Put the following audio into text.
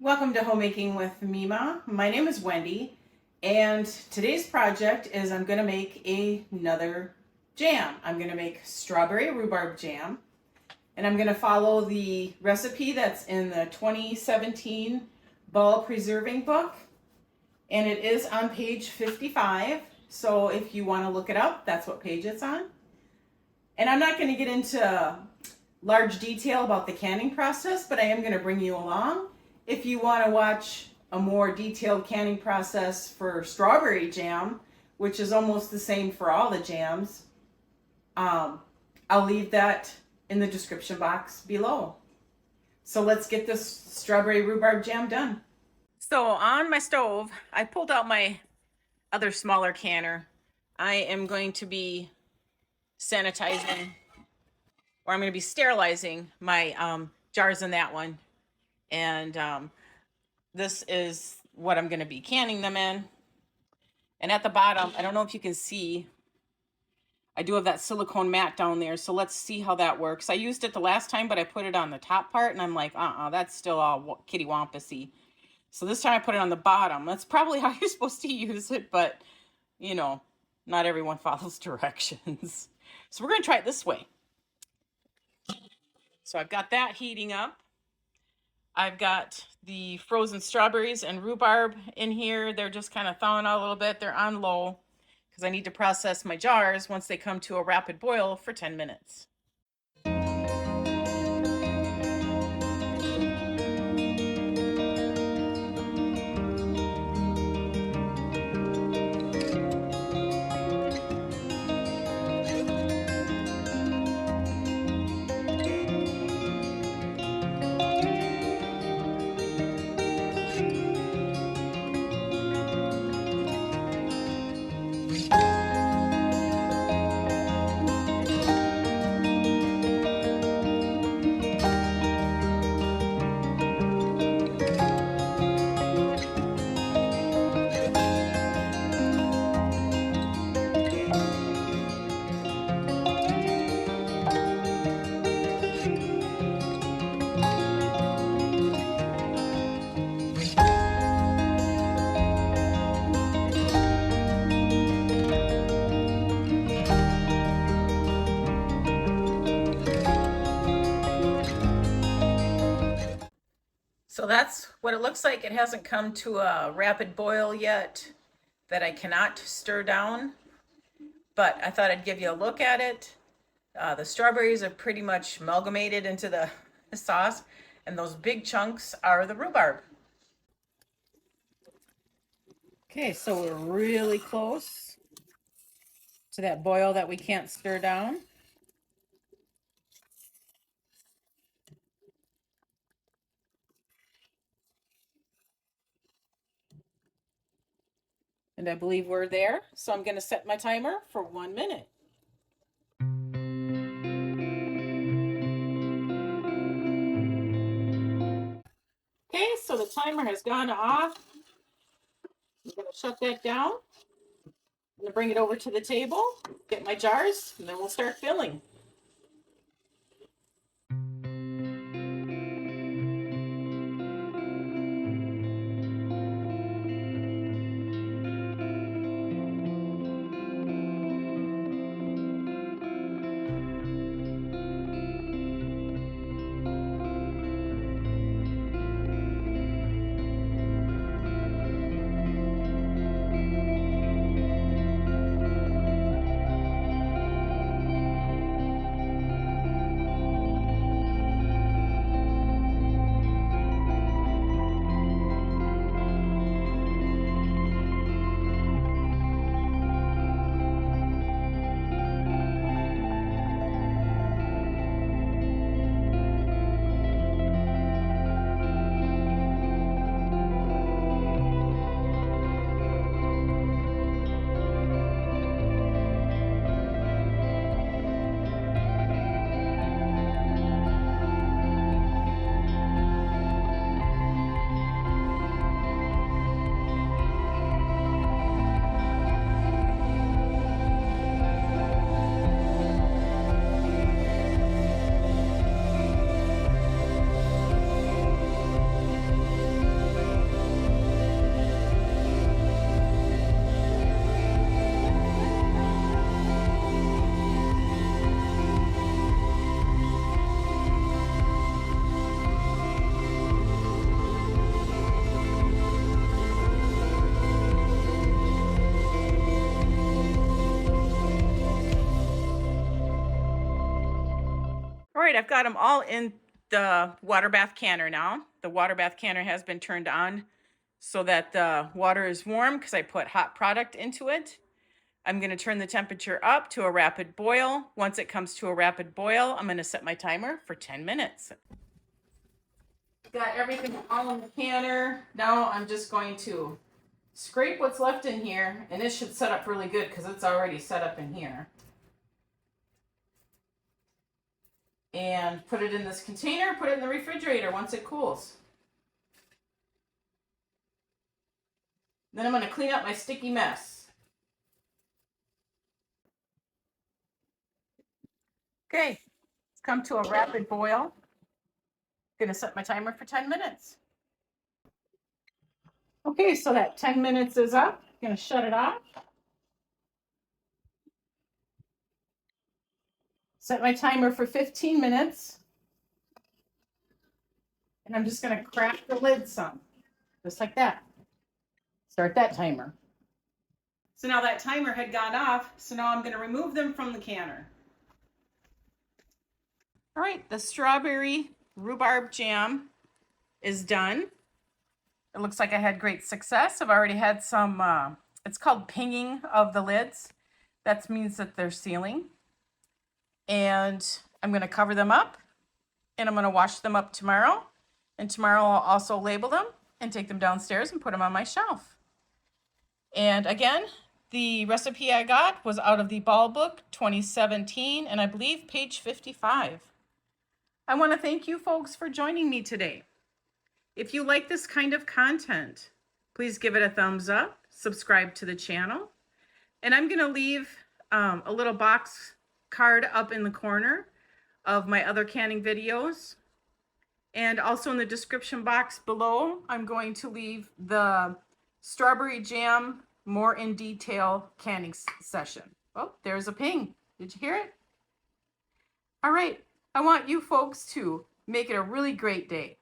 Welcome to Homemaking with Mima. My name is Wendy, and today's project is I'm going to make another jam. I'm going to make strawberry rhubarb jam, and I'm going to follow the recipe that's in the 2017 Ball Preserving book, and it is on page 55. So if you want to look it up, that's what page it's on. And I'm not going to get into large detail about the canning process, but I am going to bring you along. If you want to watch a more detailed canning process for strawberry jam, which is almost the same for all the jams, I'll leave that in the description box below. So let's get this strawberry rhubarb jam done. So on my stove, I pulled out my other smaller canner. I am going to be sanitizing, or I'm going to be sterilizing my jars in that one. And this is what I'm going to be canning them in. And at the bottom, I don't know if you can see, I do have that silicone mat down there. So let's see how that works. I used it the last time, but I put it on the top part and I'm like, that's still all kitty wampusy. So this time I put it on the bottom. That's probably how you're supposed to use it, but you know, not everyone follows directions. So we're going to try it this way. So I've got that heating up. I've got the frozen strawberries and rhubarb in here. They're just kind of thawing out a little bit. They're on low because I need to process my jars once they come to a rapid boil for 10 minutes. So that's what it looks like. It hasn't come to a rapid boil yet that I cannot stir down, but I thought I'd give you a look at it. The strawberries are pretty much amalgamated into the sauce, and those big chunks are the rhubarb. Okay, so we're really close to that boil that we can't stir down. And I believe we're there, so I'm going to set my timer for 1 minute. Okay, so the timer has gone off. I'm going to shut that down. I'm going to bring it over to the table, get my jars, and then we'll start filling. All right, I've got them all in the water bath canner now. The water bath canner has been turned on so that the water is warm because I put hot product into it. I'm going to turn the temperature up to a rapid boil. Once it comes to a rapid boil, I'm going to set my timer for 10 minutes. Got everything all in the canner. Now I'm just going to scrape what's left in here, and it should set up really good because it's already set up in here. And put it in this container, put it in the refrigerator once it cools. Then I'm going to clean up my sticky mess. Okay, it's come to a rapid boil. I'm going to set my timer for 10 minutes. Okay, so that 10 minutes is up. I'm going to shut it off. Set my timer for 15 minutes. And I'm just going to crack the lid some, just like that. Start that timer. So now that timer had gone off, so now I'm going to remove them from the canner. All right, the strawberry rhubarb jam is done. It looks like I had great success. I've already had some, it's called pinging of the lids. That means that they're sealing. And I'm going to cover them up, and I'm going to wash them up tomorrow. And tomorrow I'll also label them and take them downstairs and put them on my shelf. And again, the recipe I got was out of the Ball Book 2017, and I believe page 55. I want to thank you folks for joining me today. If you like this kind of content, please give it a thumbs up, subscribe to the channel, and I'm going to leave a little box card up in the corner of my other canning videos. And also in the description box below, I'm going to leave the strawberry jam more in detail canning session. Oh, there's a ping. Did you hear it? All right. I want you folks to make it a really great day.